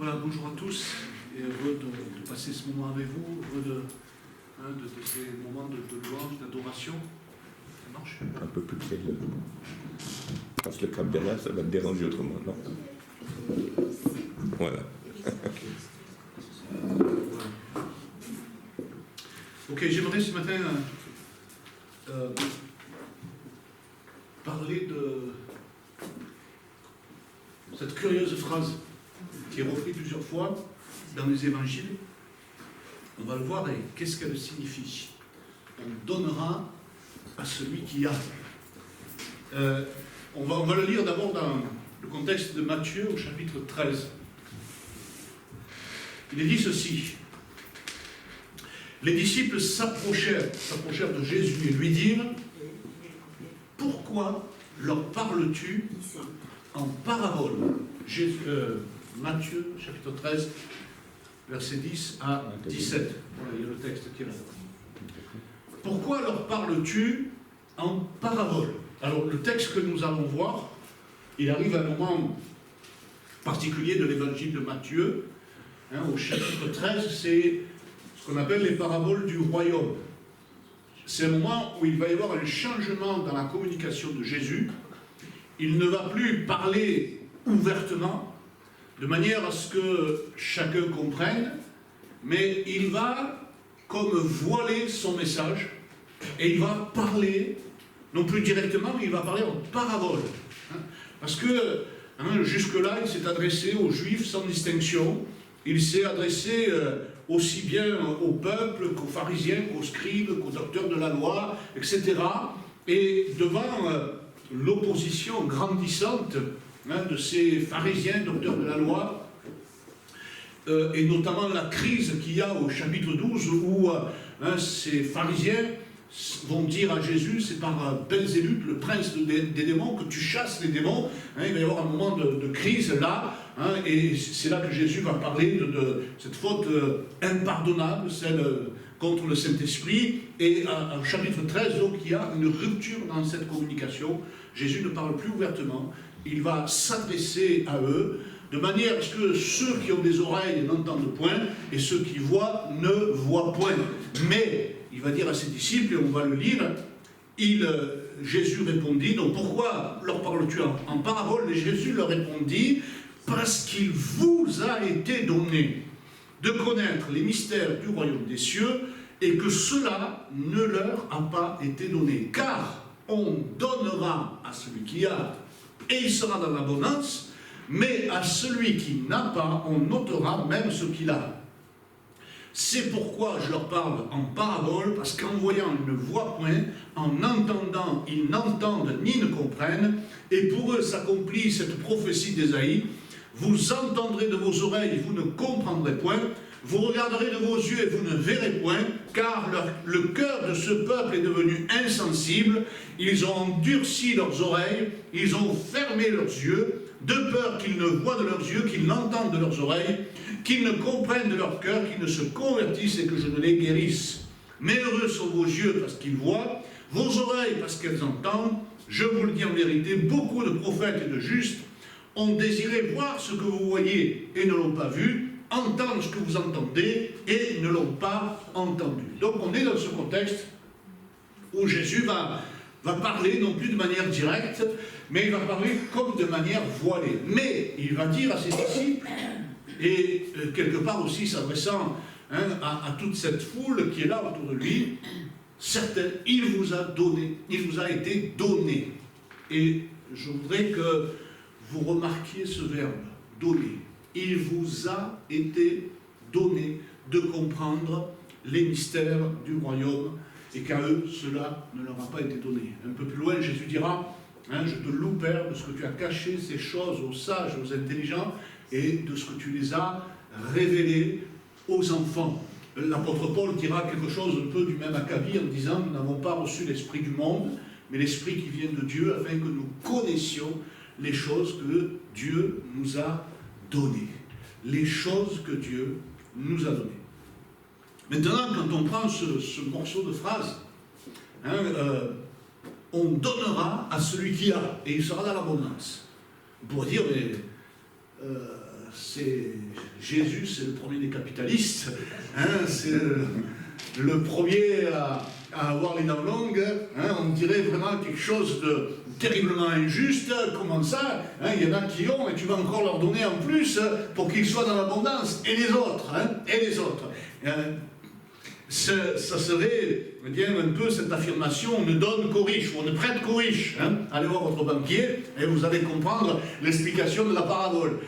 Voilà, bonjour à tous, et heureux de passer ce moment avec vous, heureux de ces moments de louange, d'adoration. Ça marche? Un peu plus près. Parce que le cap bien là, ça va te déranger autrement, non? Voilà. Ok, j'aimerais ce matin parler de cette curieuse phrase qui est reprise plusieurs fois dans les évangiles. On va le voir, et qu'est-ce qu'elle signifie? On donnera à celui qui a. On va le lire d'abord dans le contexte de Matthieu au chapitre 13. Il est dit ceci. Les disciples s'approchèrent de Jésus et lui dirent: pourquoi leur parles-tu en parabole? Matthieu, chapitre 13, versets 10 à 17. Voilà, il y a le texte qui est là. Pourquoi leur parles-tu en parabole? Alors, le texte que nous allons voir, il arrive à un moment particulier de l'évangile de Matthieu. Au chapitre 13, c'est ce qu'on appelle les paraboles du royaume. C'est un moment où il va y avoir un changement dans la communication de Jésus. Il ne va plus parler ouvertement, de manière à ce que chacun comprenne, mais il va comme voiler son message, et il va parler, non plus directement, mais il va parler en parabole. Parce que jusque-là, il s'est adressé aux Juifs sans distinction, il s'est adressé aussi bien au peuple qu'aux pharisiens, qu'aux scribes, qu'aux docteurs de la loi, etc. Et devant l'opposition grandissante de ces pharisiens, docteurs de la loi, et notamment la crise qu'il y a au chapitre 12, où ces pharisiens vont dire à Jésus: c'est par Belzébuth, le prince des démons, que tu chasses les démons. Il va y avoir un moment de crise là, et c'est là que Jésus va parler de cette faute impardonnable, celle contre le Saint-Esprit. Et en chapitre 13, donc, il y a une rupture dans cette communication. Jésus ne parle plus ouvertement, il va s'adresser à eux, de manière à ce que ceux qui ont des oreilles n'entendent point, et ceux qui voient ne voient point. Mais il va dire à ses disciples, et on va le lire, Jésus répondit, donc pourquoi leur parles-tu en parabole? Et Jésus leur répondit: parce qu'il vous a été donné de connaître les mystères du royaume des cieux, et que cela ne leur a pas été donné. Car on donnera à celui qui a, et il sera dans l'abondance, mais à celui qui n'a pas, on ôtera même ce qu'il a. C'est pourquoi je leur parle en parabole, parce qu'en voyant, ils ne voient point, en entendant, ils n'entendent ni ne comprennent, et pour eux s'accomplit cette prophétie d'Ésaïe: vous entendrez de vos oreilles, et vous ne comprendrez point, vous regarderez de vos yeux, et vous ne verrez point, car le cœur de ce peuple est devenu insensible, ils ont endurci leurs oreilles, ils ont fermé leurs yeux, de peur qu'ils ne voient de leurs yeux, qu'ils n'entendent de leurs oreilles, qu'ils ne comprennent de leur cœur, qu'ils ne se convertissent et que je ne les guérisse. Mais heureux sont vos yeux parce qu'ils voient, vos oreilles parce qu'elles entendent. Je vous le dis en vérité, beaucoup de prophètes et de justes ont désiré voir ce que vous voyez et ne l'ont pas vu, entendre ce que vous entendez et ne l'ont pas entendu. Donc on est dans ce contexte où Jésus va parler non plus de manière directe, mais il va parler comme de manière voilée. Mais il va dire à ses disciples, et quelque part aussi s'adressant à toute cette foule qui est là autour de lui, certains, il vous a donné, il vous a été donné. Et je voudrais que vous remarquiez ce verbe, donner. Il vous a été donné de comprendre les mystères du royaume, et qu'à eux, cela ne leur a pas été donné. Un peu plus loin, Jésus dira: je te loue, Père, de ce que tu as caché ces choses aux sages, aux intelligents, et de ce que tu les as révélées aux enfants. L'apôtre Paul dira quelque chose un peu du même acabit en disant: nous n'avons pas reçu l'esprit du monde, mais l'esprit qui vient de Dieu, afin que nous connaissions les choses que Dieu nous a données. Les choses que Dieu nous a données. Maintenant, quand on prend ce morceau de phrase, on donnera à celui qui a, et il sera dans l'abondance. On pourrait dire, mais Jésus, c'est le premier des capitalistes, hein, c'est le premier à avoir les dents longues, hein, on dirait vraiment quelque chose de terriblement injuste. Comment ça, hein, il y en a qui ont, et tu vas encore leur donner en plus pour qu'ils soient dans l'abondance, et les autres, hein, et les autres. Ça serait bien un peu cette affirmation, on ne donne qu'aux riches, ou on ne prête qu'aux riches. Hein. Allez voir votre banquier, et vous allez comprendre l'explication de la parabole.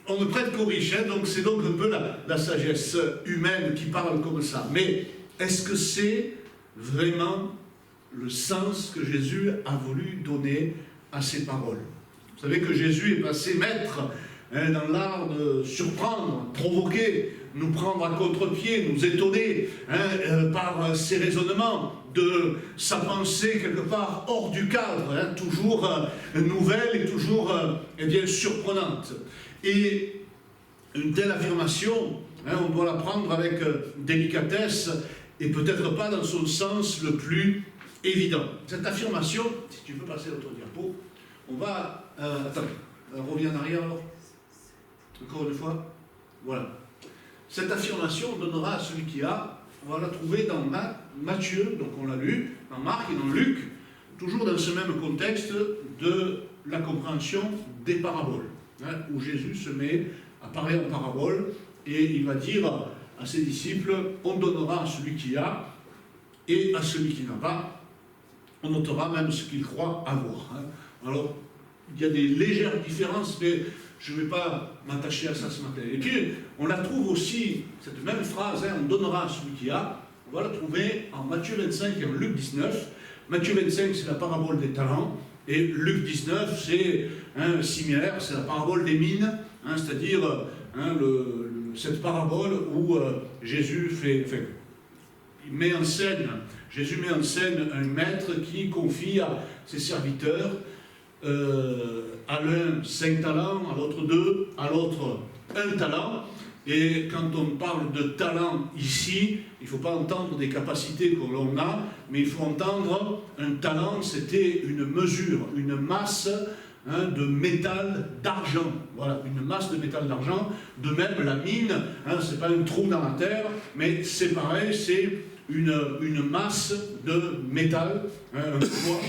On ne prête qu'aux riches, hein, donc c'est donc un peu la sagesse humaine qui parle comme ça. Mais est-ce que c'est vraiment le sens que Jésus a voulu donner à ces paroles? Vous savez que Jésus est passé maître, hein, dans l'art de surprendre, provoquer, nous prendre à contre-pied, nous étonner, hein, par ses raisonnements, de sa pensée quelque part hors du cadre, hein, toujours nouvelle et toujours eh bien, surprenante. Et une telle affirmation, hein, on doit la prendre avec délicatesse et peut-être pas dans son sens le plus évident. Cette affirmation, si tu peux passer l'autre diapo, on va... attends, reviens en arrière alors. Encore une fois. Voilà. Cette affirmation donnera à celui qui a, on va la trouver dans Matthieu, donc on l'a lu, dans Marc et dans Luc, toujours dans ce même contexte de la compréhension des paraboles, hein, où Jésus se met à parler en parabole et il va dire à ses disciples, on donnera à celui qui a et à celui qui n'a pas, on notera même ce qu'il croit avoir. Hein. Alors, il y a des légères différences, mais je ne vais pas m'attacher à ça ce matin. Et puis, on la trouve aussi, cette même phrase, hein, on donnera à celui qui a, on va la trouver en Matthieu 25 et en Luc 19. Matthieu 25, c'est la parabole des talents, et Luc 19, c'est similaire, c'est la parabole des mines, hein, c'est-à-dire hein, cette parabole où Jésus met en scène un maître qui confie à ses serviteurs à l'un 5 talents, à l'autre 2, à l'autre 1 talent. Et quand on parle de talent ici, il ne faut pas entendre des capacités que l'on a, mais il faut entendre un talent, c'était une mesure, une masse hein, de métal, d'argent. Voilà, une masse de métal d'argent. De même, la mine, hein, ce n'est pas un trou dans la terre, mais c'est pareil, c'est une masse de métal, hein, un poids.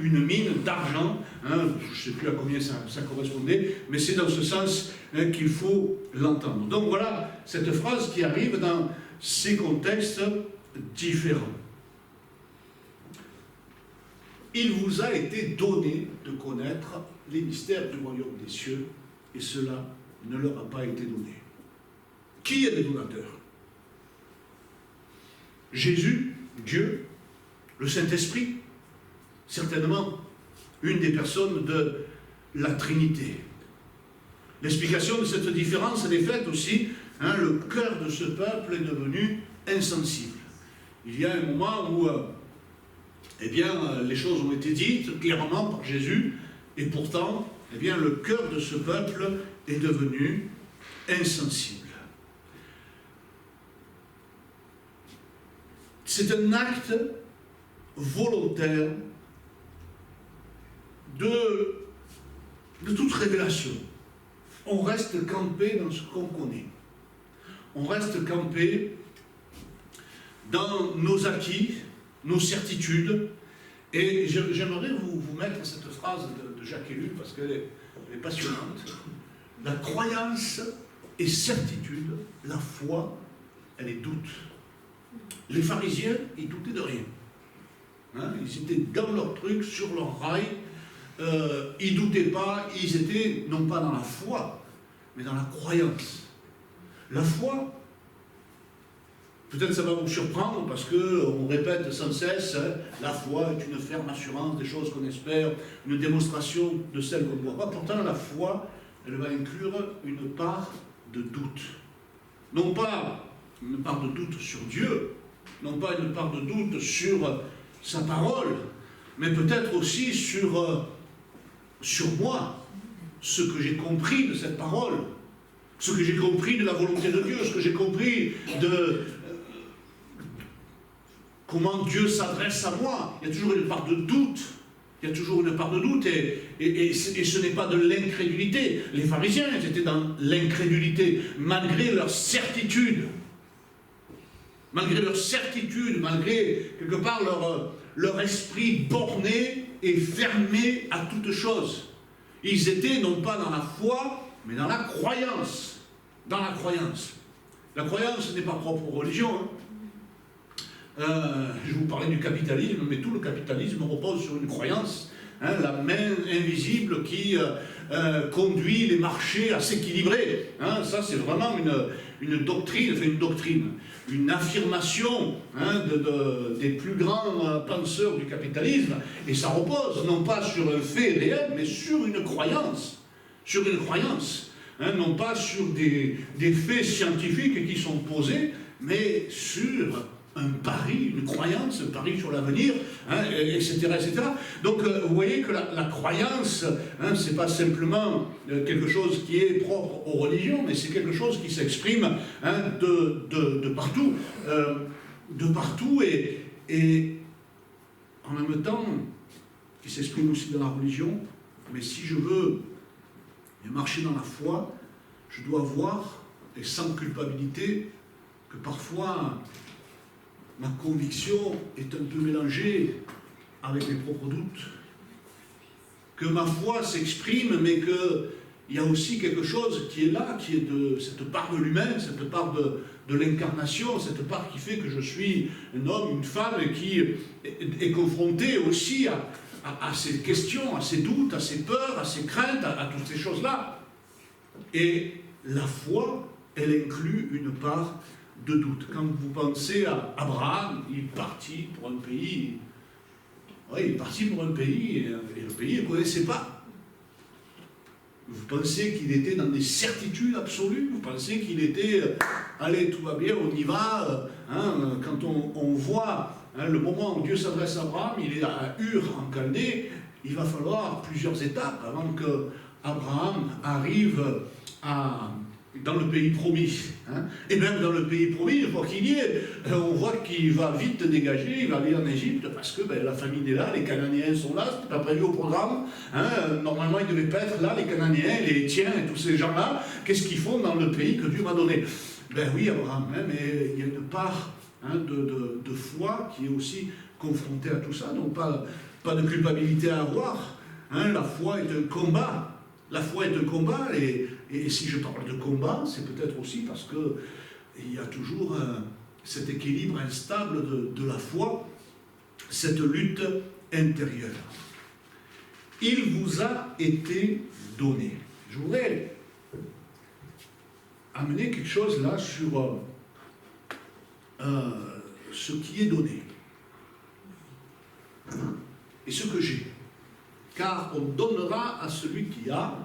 Une mine d'argent, hein, je ne sais plus à combien ça correspondait, mais c'est dans ce sens hein, qu'il faut l'entendre. Donc voilà cette phrase qui arrive dans ces contextes différents. Il vous a été donné de connaître les mystères du royaume des cieux, et cela ne leur a pas été donné. Qui est le donateur? Jésus, Dieu, le Saint-Esprit, certainement une des personnes de la Trinité. L'explication de cette différence, elle est faite aussi, hein, le cœur de ce peuple est devenu insensible. Il y a un moment où eh bien, les choses ont été dites clairement par Jésus, et pourtant, eh bien, le cœur de ce peuple est devenu insensible. C'est un acte volontaire de toute révélation. On reste campé dans ce qu'on connaît. On reste campé dans nos acquis, nos certitudes. Et j'aimerais vous mettre cette phrase de Jacques Ellul, parce qu'elle est passionnante. La croyance est certitude, la foi, elle est doute. Les pharisiens, ils doutaient de rien. Hein, ils étaient dans leur truc, sur leur rail. Ils ne doutaient pas, ils étaient non pas dans la foi, mais dans la croyance. La foi, peut-être ça va vous surprendre parce qu'on répète sans cesse, hein, la foi est une ferme assurance des choses qu'on espère, une démonstration de celles qu'on ne voit pas. Pourtant, la foi, elle va inclure une part de doute. Non pas une part de doute sur Dieu, non pas une part de doute sur sa parole, mais peut-être aussi sur moi, ce que j'ai compris de cette parole, ce que j'ai compris de la volonté de Dieu, ce que j'ai compris de comment Dieu s'adresse à moi. Il y a toujours une part de doute. Il y a toujours une part de doute, et ce n'est pas de l'incrédulité. Les pharisiens étaient dans l'incrédulité, malgré leur certitude. Malgré leur certitude, malgré, quelque part, leur esprit borné et fermé à toute chose. Ils étaient non pas dans la foi, mais dans la croyance. Dans la croyance. La croyance n'est pas propre aux religions. Je vous parlais du capitalisme, mais tout le capitalisme repose sur une croyance, la main invisible qui conduit les marchés à s'équilibrer. Ça, c'est vraiment une doctrine, une affirmation des plus grands penseurs du capitalisme, et ça repose non pas sur un fait réel, mais sur une croyance. Sur une croyance. Non pas sur des faits scientifiques qui sont posés, mais sur un pari, une croyance, un pari sur l'avenir, etc., etc. Donc, vous voyez que la croyance, c'est pas simplement quelque chose qui est propre aux religions, mais c'est quelque chose qui s'exprime de partout. De partout, et en même temps, qui s'exprime aussi dans la religion. Mais si je veux marcher dans la foi, je dois voir, et sans culpabilité, que parfois ma conviction est un peu mélangée avec mes propres doutes, que ma foi s'exprime, mais qu'il y a aussi quelque chose qui est là, qui est de cette part de l'humain, cette part de l'incarnation, cette part qui fait que je suis un homme, une femme, et qui est confronté aussi à ces questions, à ces doutes, à ces peurs, à ces craintes, à toutes ces choses-là. Et la foi, elle inclut une part de doute. Quand vous pensez à Abraham, il est parti pour un pays, et le pays, il ne connaissait pas. Vous pensez qu'il était dans des certitudes absolues, vous pensez qu'il était, allez, tout va bien, on y va, quand on voit le moment où Dieu s'adresse à Abraham, il est à Ur en Chaldée, il va falloir plusieurs étapes avant que Abraham arrive dans le pays promis. Et même dans le pays promis, une fois qu'il y est, on voit qu'il va vite dégager, il va aller en Égypte, parce que la famine est là, les Cananéens sont là, c'était pas prévu au programme. Normalement, ils ne devaient pas être là, les Cananéens, les Hétiens et tous ces gens-là. Qu'est-ce qu'ils font dans le pays que Dieu m'a donné? Oui, Abraham, mais il y a une part de foi qui est aussi confrontée à tout ça, donc pas de culpabilité à avoir. La foi est un combat. La foi est un combat, et si je parle de combat, c'est peut-être aussi parce qu'il y a toujours cet équilibre instable de la foi, cette lutte intérieure. Il vous a été donné. Je voudrais amener quelque chose là sur ce qui est donné et ce que j'ai. Car on donnera à celui qui a,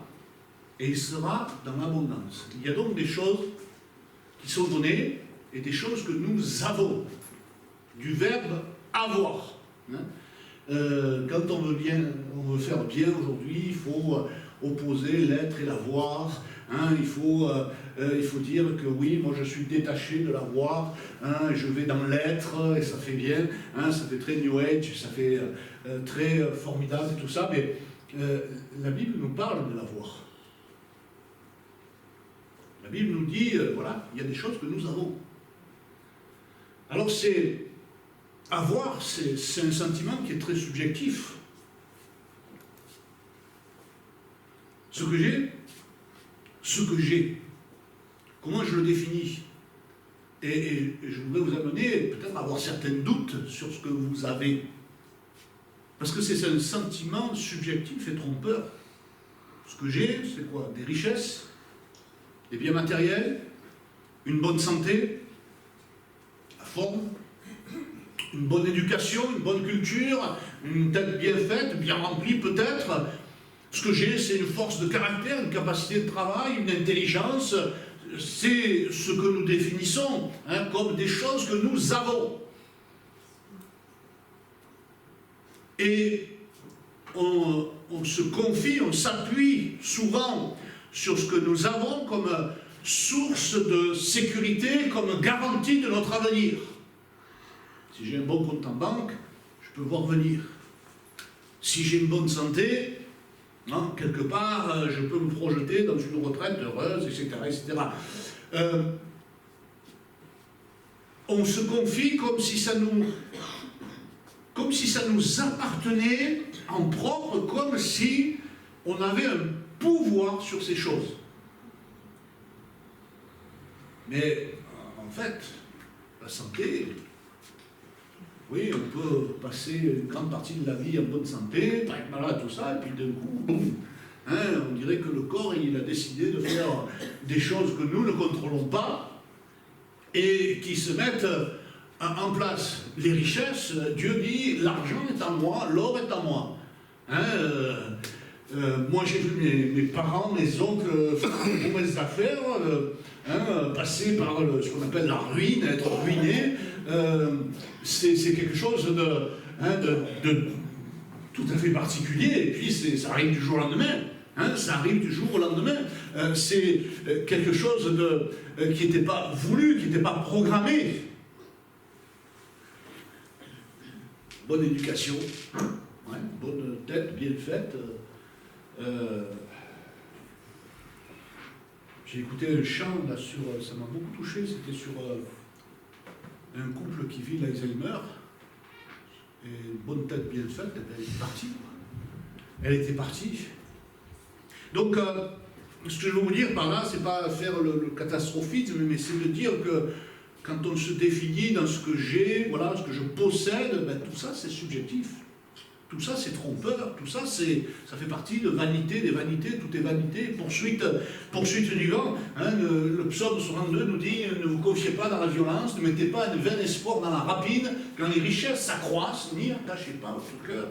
et il sera dans l'abondance. Il y a donc des choses qui sont données et des choses que nous avons, du verbe avoir. Quand on veut faire bien aujourd'hui, il faut opposer l'être et l'avoir. Il faut dire que oui, moi je suis détaché de l'avoir, je vais dans l'être, et ça fait bien, ça fait très New Age, ça fait très formidable et tout ça, mais la Bible nous parle de l'avoir. La Bible nous dit, voilà, il y a des choses que nous avons. Alors avoir, c'est un sentiment qui est très subjectif. Ce que j'ai, comment je le définis? Et je voudrais vous amener peut-être à avoir certains doutes sur ce que vous avez. Parce que c'est un sentiment subjectif et trompeur. Ce que j'ai, c'est quoi? Des richesses, des biens matériels, une bonne santé, la forme, une bonne éducation, une bonne culture, une tête bien faite, bien remplie peut-être. Ce que j'ai, c'est une force de caractère, une capacité de travail, une intelligence. C'est ce que nous définissons comme des choses que nous avons. Et on se confie, on s'appuie souvent sur ce que nous avons comme source de sécurité, comme garantie de notre avenir. Si j'ai un bon compte en banque, je peux voir venir. Si j'ai une bonne santé, hein, quelque part, je peux me projeter dans une retraite heureuse, etc. etc. On se confie comme si ça nous appartenait en propre, comme si on avait un pouvoir sur ces choses. Mais en fait, la santé, oui, on peut passer une grande partie de la vie en bonne santé, pas être malade, tout ça, et puis d'un coup, boum, hein, on dirait que le corps, il a décidé de faire des choses que nous ne contrôlons pas et qui se mettent en place. Les richesses, Dieu dit, l'argent est à moi, l'or est à moi. Hein, moi, j'ai vu mes parents, mes oncles faire de mauvaises affaires, passer par ce qu'on appelle la ruine, être ruiné. C'est quelque chose de tout à fait particulier, et puis ça arrive du jour au lendemain. Hein, ça arrive du jour au lendemain. C'est quelque chose qui n'était pas voulu, qui n'était pas programmé. Bonne éducation, ouais, bonne tête bien faite. J'ai écouté un chant là ça m'a beaucoup touché, c'était sur un couple qui vit l'Alzheimer, et une bonne tête bien faite, elle est partie. Elle était partie. Donc, ce que je veux vous dire par là, c'est pas faire le catastrophisme, mais c'est de dire que quand on se définit dans ce que j'ai, voilà, ce que je possède, ben, tout ça c'est subjectif. Tout ça c'est trompeur, tout ça ça fait partie de vanité, des vanités, tout est vanité, poursuite du vent. Hein, le psaume 62 nous dit, ne vous confiez pas dans la violence, ne mettez pas un vain espoir dans la rapine, quand les richesses s'accroissent, n'y attachez pas votre cœur.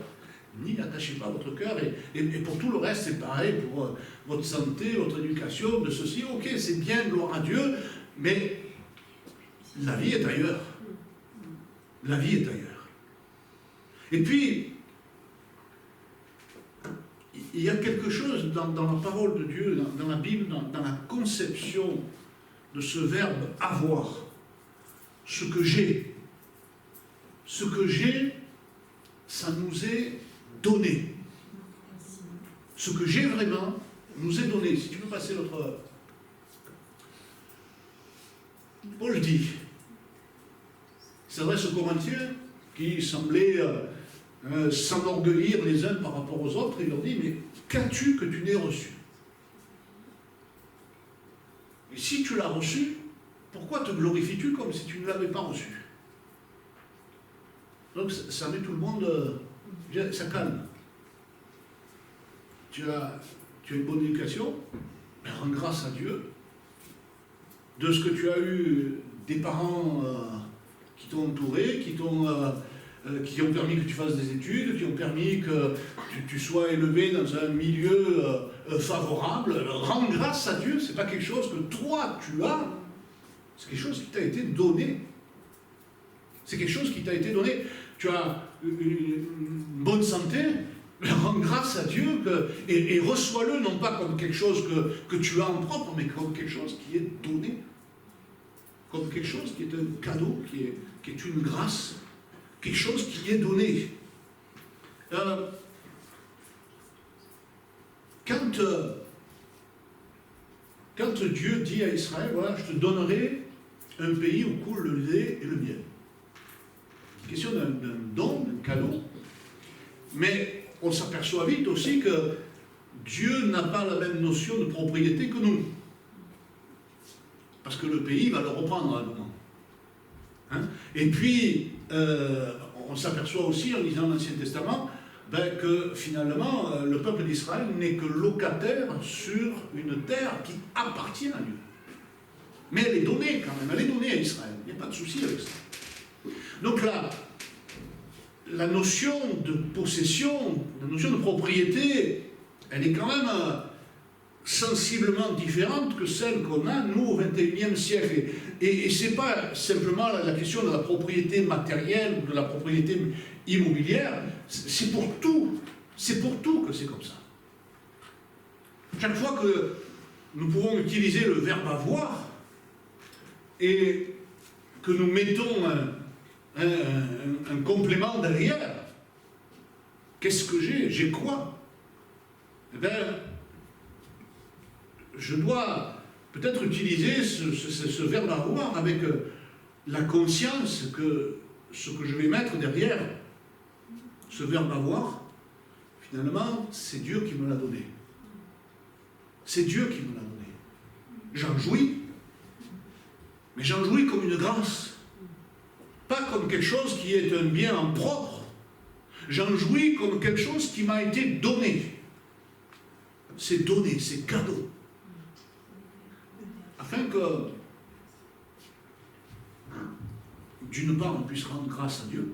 N'y attachez pas votre cœur, et pour tout le reste c'est pareil, pour votre santé, votre éducation, de ceci, ok, c'est bien, gloire à Dieu, mais la vie est ailleurs. La vie est ailleurs. Et puis, il y a quelque chose dans la parole de Dieu, dans la Bible, dans la conception de ce verbe « avoir ». Ce que j'ai, ça nous est donné. Ce que j'ai vraiment nous est donné. Si tu veux passer l'autre... Paul dit, il s'adresse aux Corinthiens qui semblaient s'enorgueillir les uns par rapport aux autres, et il leur dit, mais qu'as-tu que tu n'aies reçu? Et si tu l'as reçu, pourquoi te glorifies-tu comme si tu ne l'avais pas reçu? Donc ça met tout le monde, ça calme. Tu as une bonne éducation, ben, rends grâce à Dieu de ce que tu as eu des parents qui t'ont entouré, qui ont permis que tu fasses des études, qui ont permis que tu sois élevé dans un milieu favorable. Rends grâce à Dieu, c'est pas quelque chose que toi tu as, c'est quelque chose qui t'a été donné. C'est quelque chose qui t'a été donné. Tu as une bonne santé, rends grâce à Dieu et reçois-le non pas comme quelque chose que tu as en propre, mais comme quelque chose qui est donné. Comme quelque chose qui est un cadeau, qui est une grâce, quelque chose qui est donné. Quand Dieu dit à Israël, voilà, je te donnerai un pays où coule le lait et le miel. Question d'un don, d'un cadeau, mais on s'aperçoit vite aussi que Dieu n'a pas la même notion de propriété que nous. Parce que le pays va le reprendre à un moment. Hein? Et puis, on s'aperçoit aussi en lisant l'Ancien Testament que finalement, le peuple d'Israël n'est que locataire sur une terre qui appartient à Dieu. Mais elle est donnée quand même, elle est donnée à Israël. Il n'y a pas de souci avec ça. Donc là, la notion de possession, la notion de propriété, elle est quand même sensiblement différente que celle qu'on a, nous, au XXIe siècle. Et ce n'est pas simplement la question de la propriété matérielle ou de la propriété immobilière, c'est pour tout. C'est pour tout que c'est comme ça. Chaque fois que nous pouvons utiliser le verbe avoir et que nous mettons un complément derrière, Qu'est-ce que j'ai? J'ai quoi? Eh bien, je dois peut-être utiliser ce verbe avoir avec la conscience que ce que je vais mettre derrière ce verbe avoir, finalement, c'est Dieu qui me l'a donné. C'est Dieu qui me l'a donné. J'en jouis, mais j'en jouis comme une grâce. Pas comme quelque chose qui est un bien en propre. J'en jouis comme quelque chose qui m'a été donné. C'est donné, c'est cadeau. Afin que, d'une part, on puisse rendre grâce à Dieu,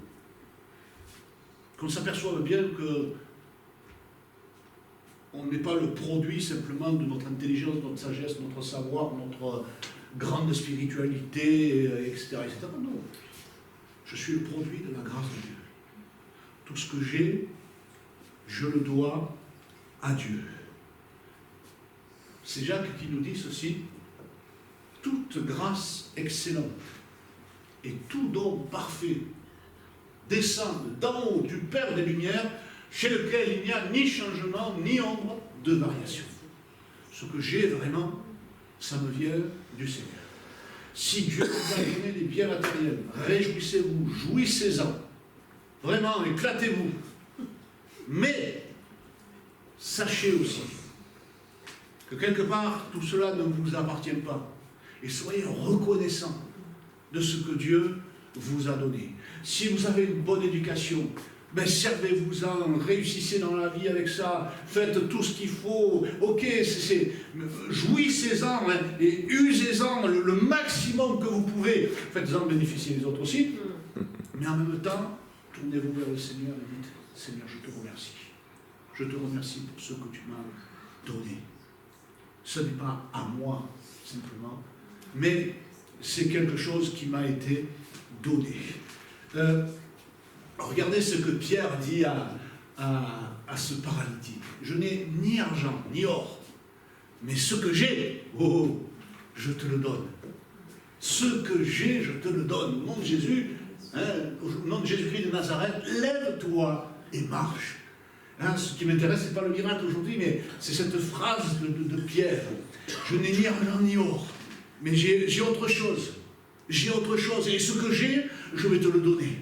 qu'on s'aperçoive bien que on n'est pas le produit simplement de notre intelligence, notre sagesse, notre savoir, notre grande spiritualité, etc., etc. Non. Je suis le produit de la grâce de Dieu. Tout ce que j'ai, je le dois à Dieu. C'est Jacques qui nous dit ceci: toute grâce excellente et tout don parfait descendent d'en haut du Père des Lumières, chez lequel il n'y a ni changement, ni ombre de variation. Ce que j'ai vraiment, ça me vient du Seigneur. Si Dieu vous a donné des biens matériels, réjouissez-vous, jouissez-en. Vraiment, éclatez-vous. Mais, sachez aussi que quelque part, tout cela ne vous appartient pas. Et soyez reconnaissants de ce que Dieu vous a donné. Si vous avez une bonne éducation, ben servez-vous-en, réussissez dans la vie avec ça, faites tout ce qu'il faut, ok, jouissez-en hein, et usez-en le maximum que vous pouvez. Faites-en bénéficier les autres aussi, mais en même temps, tournez-vous vers le Seigneur et dites: Seigneur, je te remercie. Je te remercie pour ce que tu m'as donné. Ce n'est pas à moi, simplement, mais c'est quelque chose qui m'a été donné. Regardez ce que Pierre dit à ce paralytique. Je n'ai ni argent, ni or, mais ce que j'ai, je te le donne. Ce que j'ai, je te le donne. Au nom de Jésus, hein, au nom de Jésus-Christ de Nazareth, lève-toi et marche. Hein, ce qui m'intéresse, ce n'est pas le miracle aujourd'hui, mais c'est cette phrase de Pierre. Je n'ai ni argent ni or, mais j'ai autre chose. J'ai autre chose, et ce que j'ai, je vais te le donner.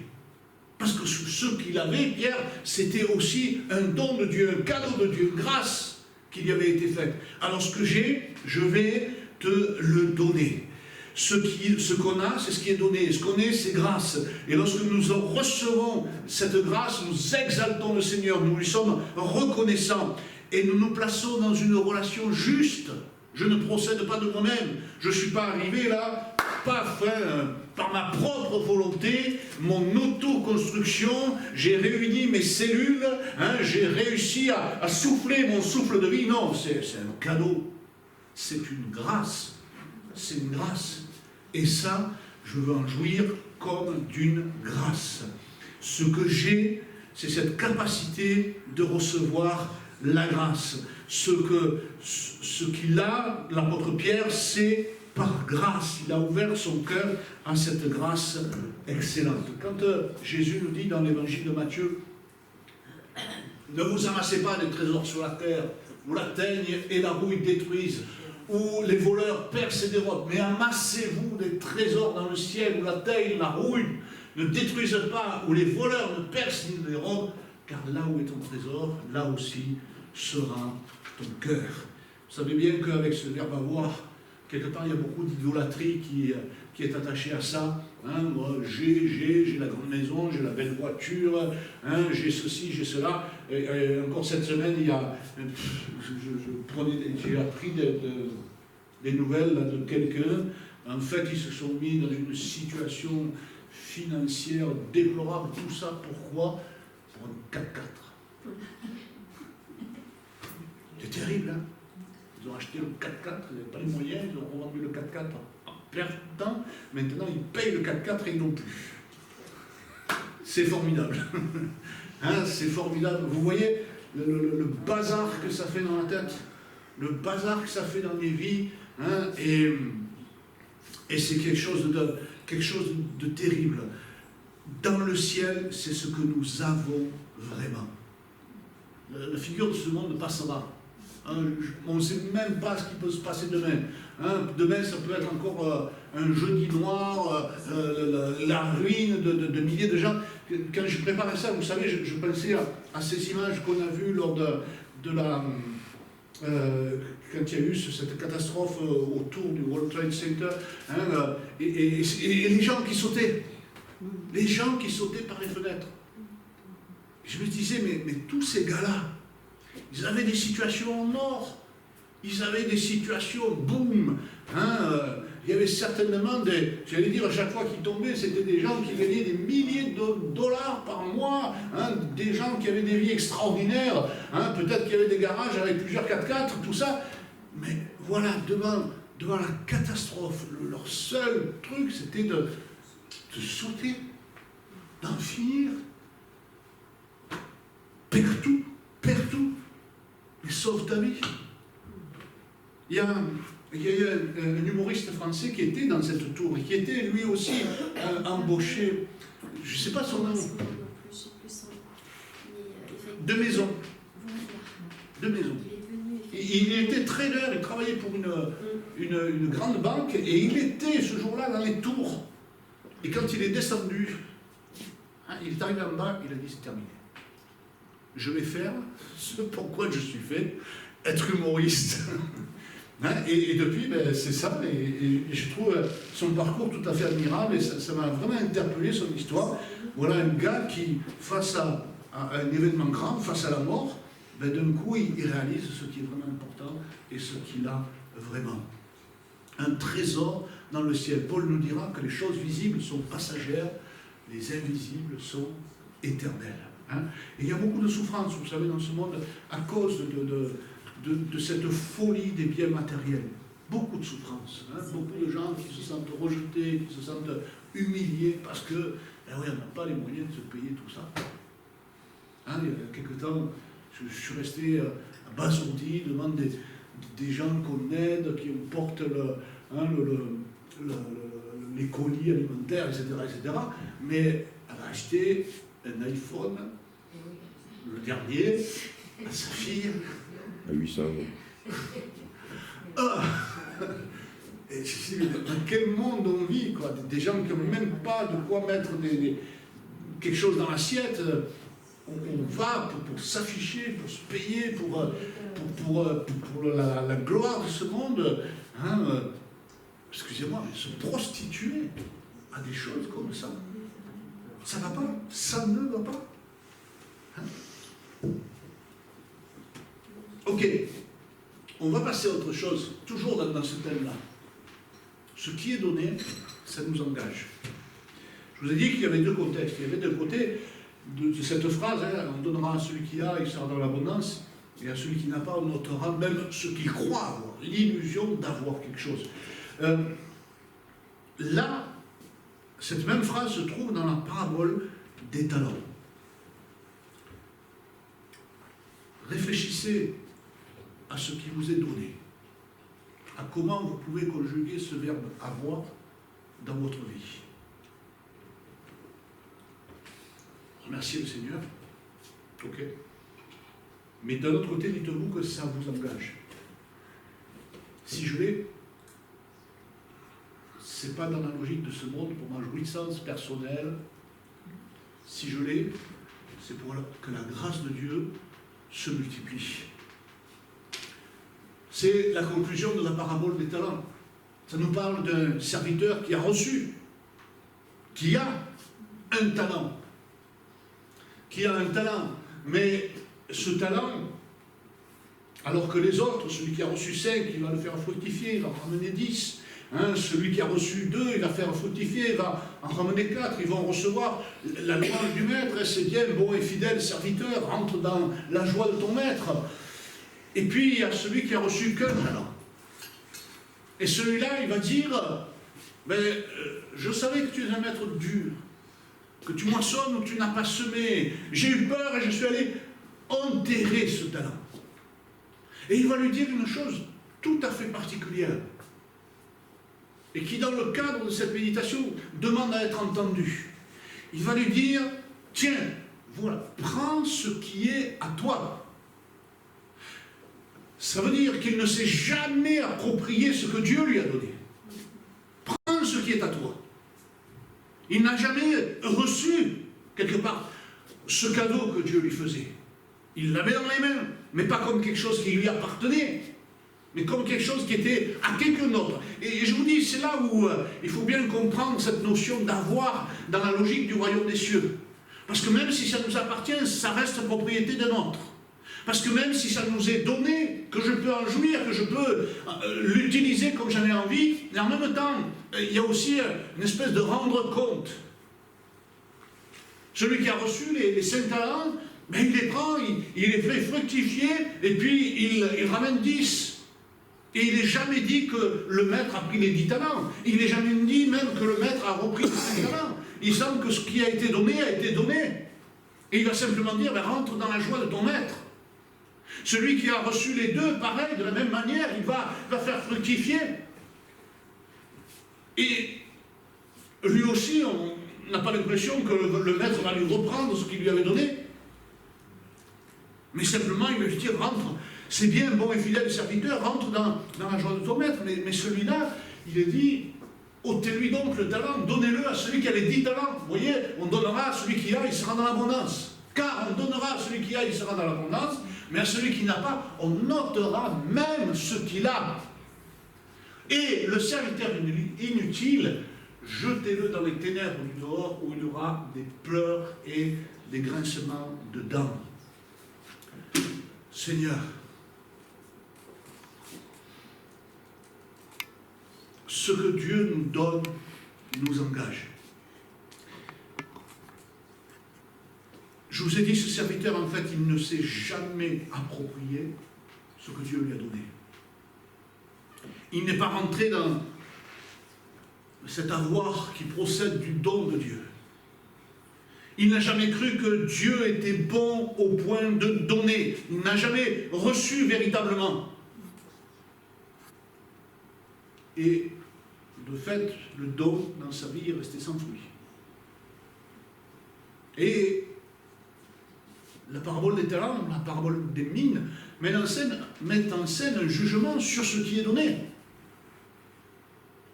Parce que ce qu'il avait, Pierre, c'était aussi un don de Dieu, un cadeau de Dieu, une grâce qui lui avait été faite. Alors ce que j'ai, je vais te le donner. Ce qu'on a, c'est ce qui est donné. Ce qu'on est, c'est grâce. Et lorsque nous recevons cette grâce, nous exaltons le Seigneur, nous lui sommes reconnaissants. Et nous nous plaçons dans une relation juste. Je ne procède pas de moi-même. Je ne suis pas arrivé là, paf, par ma propre volonté, mon auto-construction, j'ai réuni mes cellules, hein, j'ai réussi à souffler mon souffle de vie. Non, c'est un cadeau. C'est une grâce. C'est une grâce. Et ça, je veux en jouir comme d'une grâce. Ce que j'ai, c'est cette capacité de recevoir la grâce. Ce qu'il a, l'apôtre Pierre, c'est par grâce. Il a ouvert son cœur à cette grâce excellente. Quand Jésus nous dit dans l'évangile de Matthieu, ne vous amassez pas des trésors sur la terre, où la teigne et la rouille détruisent, où les voleurs percent et dérobent, mais amassez-vous des trésors dans le ciel, où la teigne, la rouille ne détruisent pas, où les voleurs ne percent ni ne dérobent, car là où est ton trésor, là aussi sera ton cœur. Vous savez bien qu'avec ce verbe avoir, quelque part il y a beaucoup d'idolâtrie qui est attachée à ça. Hein, moi, j'ai la grande maison, j'ai la belle voiture, hein, j'ai ceci, j'ai cela. Et encore cette semaine, j'ai appris des nouvelles là, de quelqu'un. En fait, ils se sont mis dans une situation financière déplorable. Tout ça, pourquoi? Pour un 4x4. C'est terrible, hein? Ils ont acheté le 4x4, ils n'avaient pas les moyens, ils ont revendu le 4x4 en perte de temps. Maintenant, ils payent le 4x4 et ils n'ont plus. C'est formidable. Hein, c'est formidable. Vous voyez le bazar que ça fait dans la tête, le bazar que ça fait dans les vies, hein, et c'est quelque chose de terrible. Dans le ciel, c'est ce que nous avons vraiment. La figure de ce monde passera. Hein, on ne sait même pas ce qui peut se passer demain. Hein, demain, ça peut être encore un jeudi noir, la ruine de milliers de gens. Quand je préparais ça, vous savez, je pensais à ces images qu'on a vues lors de la... quand il y a eu cette catastrophe autour du World Trade Center, hein, et les gens qui sautaient. Les gens qui sautaient par les fenêtres. Je me disais, mais tous ces gars-là, ils avaient des situations en or. Ils avaient des situations, boum. Hein, il y avait certainement j'allais dire, à chaque fois qu'ils tombaient, c'était des gens qui gagnaient des milliers de dollars par mois. Hein, des gens qui avaient des vies extraordinaires. Hein, peut-être qu'il y avait des garages avec plusieurs 4x4, tout ça. Mais voilà, devant la catastrophe, leur seul truc, c'était de sauter, d'en finir. Perds tout, mais sauve ta vie. Il y a eu un humoriste français qui était dans cette tour et qui était lui aussi embauché, je ne sais pas son nom, de maison. Il était trader, il travaillait pour une grande banque et il était ce jour-là dans les tours. Et quand il est descendu, hein, il est arrivé en bas, il a dit c'est terminé. Je vais faire ce pourquoi je suis fait, être humoriste. Hein, et depuis, ben, c'est ça, et je trouve son parcours tout à fait admirable, et ça m'a vraiment interpellé, son histoire. Voilà un gars qui, face à un événement grand, face à la mort, ben, d'un coup, il réalise ce qui est vraiment important, et ce qu'il a vraiment. Un trésor dans le ciel. Paul nous dira que les choses visibles sont passagères, les invisibles sont éternelles. Hein, et il y a beaucoup de souffrance, vous savez, dans ce monde, à cause de cette folie des biens matériels. Beaucoup de souffrance. Hein, beaucoup de gens qui se sentent rejetés, qui se sentent humiliés parce que, ben oui, on n'a pas les moyens de se payer tout ça. Hein, il y a quelque temps, je suis resté abasourdi devant des gens qu'on aide, qui portent les colis alimentaires, etc., etc. Mais elle a acheté un iPhone, le dernier, à sa fille. À 800 €. Ah, et je dis, dans quel monde on vit, quoi? Des gens qui n'ont même pas de quoi mettre quelque chose dans l'assiette. On va pour s'afficher, pour se payer, pour la gloire de ce monde. Hein, excusez-moi, mais se prostituer à des choses comme ça. Ça ne va pas, ça ne va pas. Hein? Ok, on va passer à autre chose, toujours dans ce thème-là. Ce qui est donné, ça nous engage. Je vous ai dit qu'il y avait deux contextes. Il y avait d'un côté de cette phrase, hein, on donnera à celui qui a, il sera dans l'abondance, et à celui qui n'a pas, on ôtera même ce qui croit avoir, l'illusion d'avoir quelque chose. Là, cette même phrase se trouve dans la parabole des talents. Réfléchissez à ce qui vous est donné, à comment vous pouvez conjuguer ce verbe « avoir » dans votre vie. Remerciez le Seigneur, ok. Mais d'un autre côté, dites-vous que ça vous engage. Si je l'ai, ce n'est pas dans la logique de ce monde pour ma jouissance personnelle. Si je l'ai, c'est pour que la grâce de Dieu se multiplie. C'est la conclusion de la parabole des talents. Ça nous parle d'un serviteur qui a reçu, qui a un talent. Mais ce talent, alors que les autres, celui qui a reçu 5, il va le faire fructifier, il va en ramener 10. Hein, celui qui a reçu 2, il va faire fructifier, il va en ramener 4. Ils vont recevoir la louange du maître. C'est bien, bon et fidèle serviteur, rentre dans la joie de ton maître. Et puis il y a celui qui a reçu qu'un talent. Et celui-là, il va dire, je savais que tu es un maître dur, que tu moissonnes où tu n'as pas semé. J'ai eu peur et je suis allé enterrer ce talent. Et il va lui dire une chose tout à fait particulière, et qui, dans le cadre de cette méditation, demande à être entendue. Il va lui dire, tiens, voilà, prends ce qui est à toi. Ça veut dire qu'il ne s'est jamais approprié ce que Dieu lui a donné. Prends ce qui est à toi. Il n'a jamais reçu, quelque part, ce cadeau que Dieu lui faisait. Il l'avait dans les mains, mais pas comme quelque chose qui lui appartenait, mais comme quelque chose qui était à quelqu'un d'autre. Et je vous dis, c'est là où il faut bien comprendre cette notion d'avoir dans la logique du royaume des cieux. Parce que même si ça nous appartient, ça reste propriété d'un autre. Parce que même si ça nous est donné, que je peux en jouir, que je peux l'utiliser comme j'en ai envie, et en même temps, il y a aussi une espèce de rendre compte. Celui qui a reçu les 5 talents, ben il les prend, il les fait fructifier, et puis il ramène 10. Et il n'est jamais dit que le maître a pris les 10 talents. Il n'est jamais dit même que le maître a repris les 5 talents. Il semble que ce qui a été donné a été donné. Et il va simplement dire, ben, rentre dans la joie de ton maître. Celui qui a reçu les 2, pareil, de la même manière, il va faire fructifier. Et lui aussi, on n'a pas l'impression que le maître va lui reprendre ce qu'il lui avait donné. Mais simplement, il va lui dire, rentre, c'est bien, bon et fidèle serviteur, rentre dans la joie de ton maître. Mais celui-là, il est dit, ôtez-lui donc le talent, donnez-le à celui qui a les 10 talents. Vous voyez, on donnera à celui qui a, il sera dans l'abondance. Car on donnera à celui qui a, il sera dans l'abondance, mais à celui qui n'a pas, on notera même ce qu'il a. Et le serviteur inutile, jetez-le dans les ténèbres du dehors, où il y aura des pleurs et des grincements de dents. Seigneur, ce que Dieu nous donne nous engage. Je vous ai dit, ce serviteur, en fait, il ne s'est jamais approprié ce que Dieu lui a donné. Il n'est pas rentré dans cet avoir qui procède du don de Dieu. Il n'a jamais cru que Dieu était bon au point de donner. Il n'a jamais reçu véritablement. Et de fait, le don dans sa vie est resté sans fruit. Et la parabole des talents, la parabole des mines, met en scène un jugement sur ce qui est donné.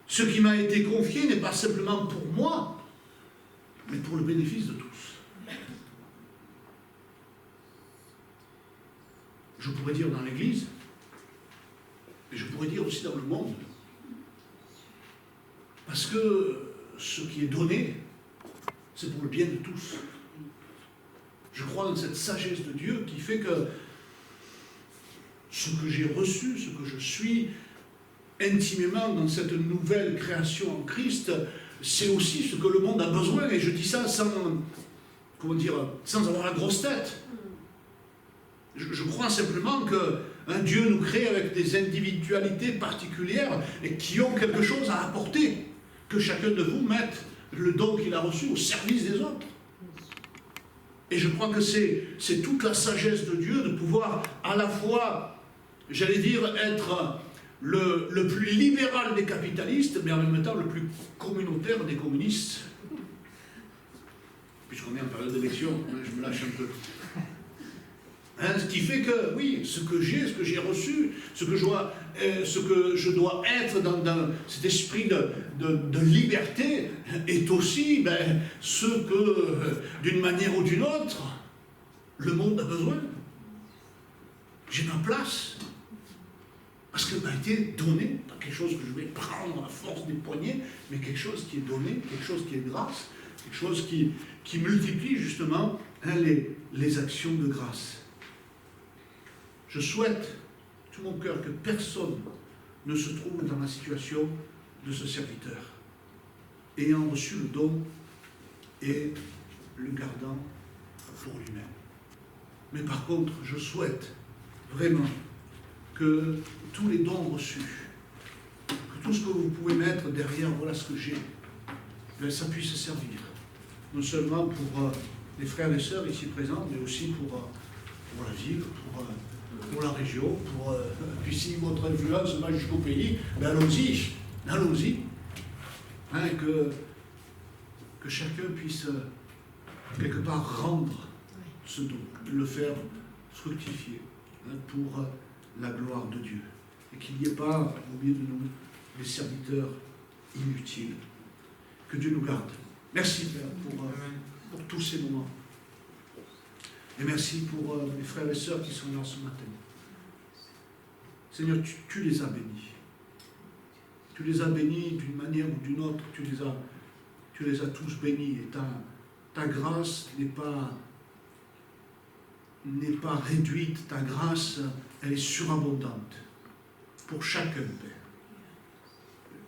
Ce qui m'a été confié n'est pas simplement pour moi, mais pour le bénéfice de tous. Je pourrais dire dans l'Église, et je pourrais dire aussi dans le monde, parce que ce qui est donné, c'est pour le bien de tous. Je crois dans cette sagesse de Dieu qui fait que ce que j'ai reçu, ce que je suis intimement dans cette nouvelle création en Christ, c'est aussi ce que le monde a besoin. Et je dis ça sans avoir la grosse tête. Je crois simplement que Dieu nous crée avec des individualités particulières et qui ont quelque chose à apporter. Que chacun de vous mette le don qu'il a reçu au service des autres. Et je crois que c'est toute la sagesse de Dieu de pouvoir à la fois, j'allais dire, être le plus libéral des capitalistes, mais en même temps le plus communautaire des communistes. Puisqu'on est en période d'élection, je me lâche un peu. Ce qui fait que, oui, ce que j'ai reçu, ce que je dois être dans cet esprit de liberté, est aussi ce que, d'une manière ou d'une autre, le monde a besoin. J'ai ma place. Parce qu'elle m'a été donnée, pas quelque chose que je vais prendre à force des poignets, mais quelque chose qui est donné, quelque chose qui est grâce, quelque chose qui multiplie justement les actions de grâce. Je souhaite, de tout mon cœur, que personne ne se trouve dans la situation de ce serviteur, ayant reçu le don et le gardant pour lui-même. Mais par contre, je souhaite vraiment que tous les dons reçus, que tout ce que vous pouvez mettre derrière, voilà ce que j'ai, ça puisse servir, non seulement pour les frères et sœurs ici présents, mais aussi pour la ville, pour la région, puis si votre influence va jusqu'au pays, allons-y, que chacun puisse quelque part rendre ce don, le faire fructifier pour la gloire de Dieu. Et qu'il n'y ait pas au milieu de nous des serviteurs inutiles. Que Dieu nous garde. Merci Père pour tous ces moments. Et merci pour mes frères et sœurs qui sont là ce matin. Seigneur, tu les as bénis. Tu les as bénis d'une manière ou d'une autre. Tu les as tous bénis. Et ta grâce n'est pas réduite. Ta grâce, elle est surabondante pour chacun, Père.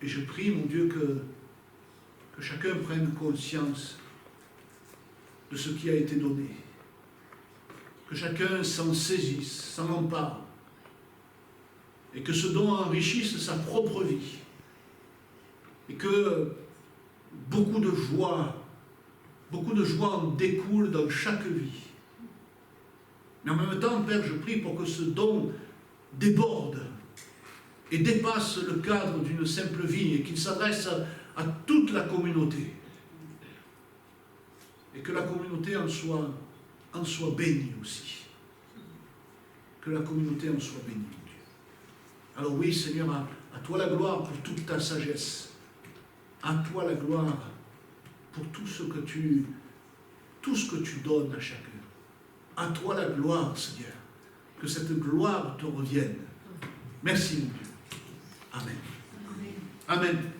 Et je prie, mon Dieu, que chacun prenne conscience de ce qui a été donné. Que chacun s'en saisisse, s'en empare. Et que ce don enrichisse sa propre vie. Et que beaucoup de joie en découle dans chaque vie. Mais en même temps, Père, je prie pour que ce don déborde et dépasse le cadre d'une simple vie et qu'il s'adresse à toute la communauté. Et que la communauté en soit bénie aussi. Que la communauté en soit bénie, mon Dieu. Alors oui, Seigneur, à toi la gloire pour toute ta sagesse. À toi la gloire pour tout ce que tu donnes à chacun. À toi la gloire, Seigneur. Que cette gloire te revienne. Merci, mon Dieu. Amen. Amen.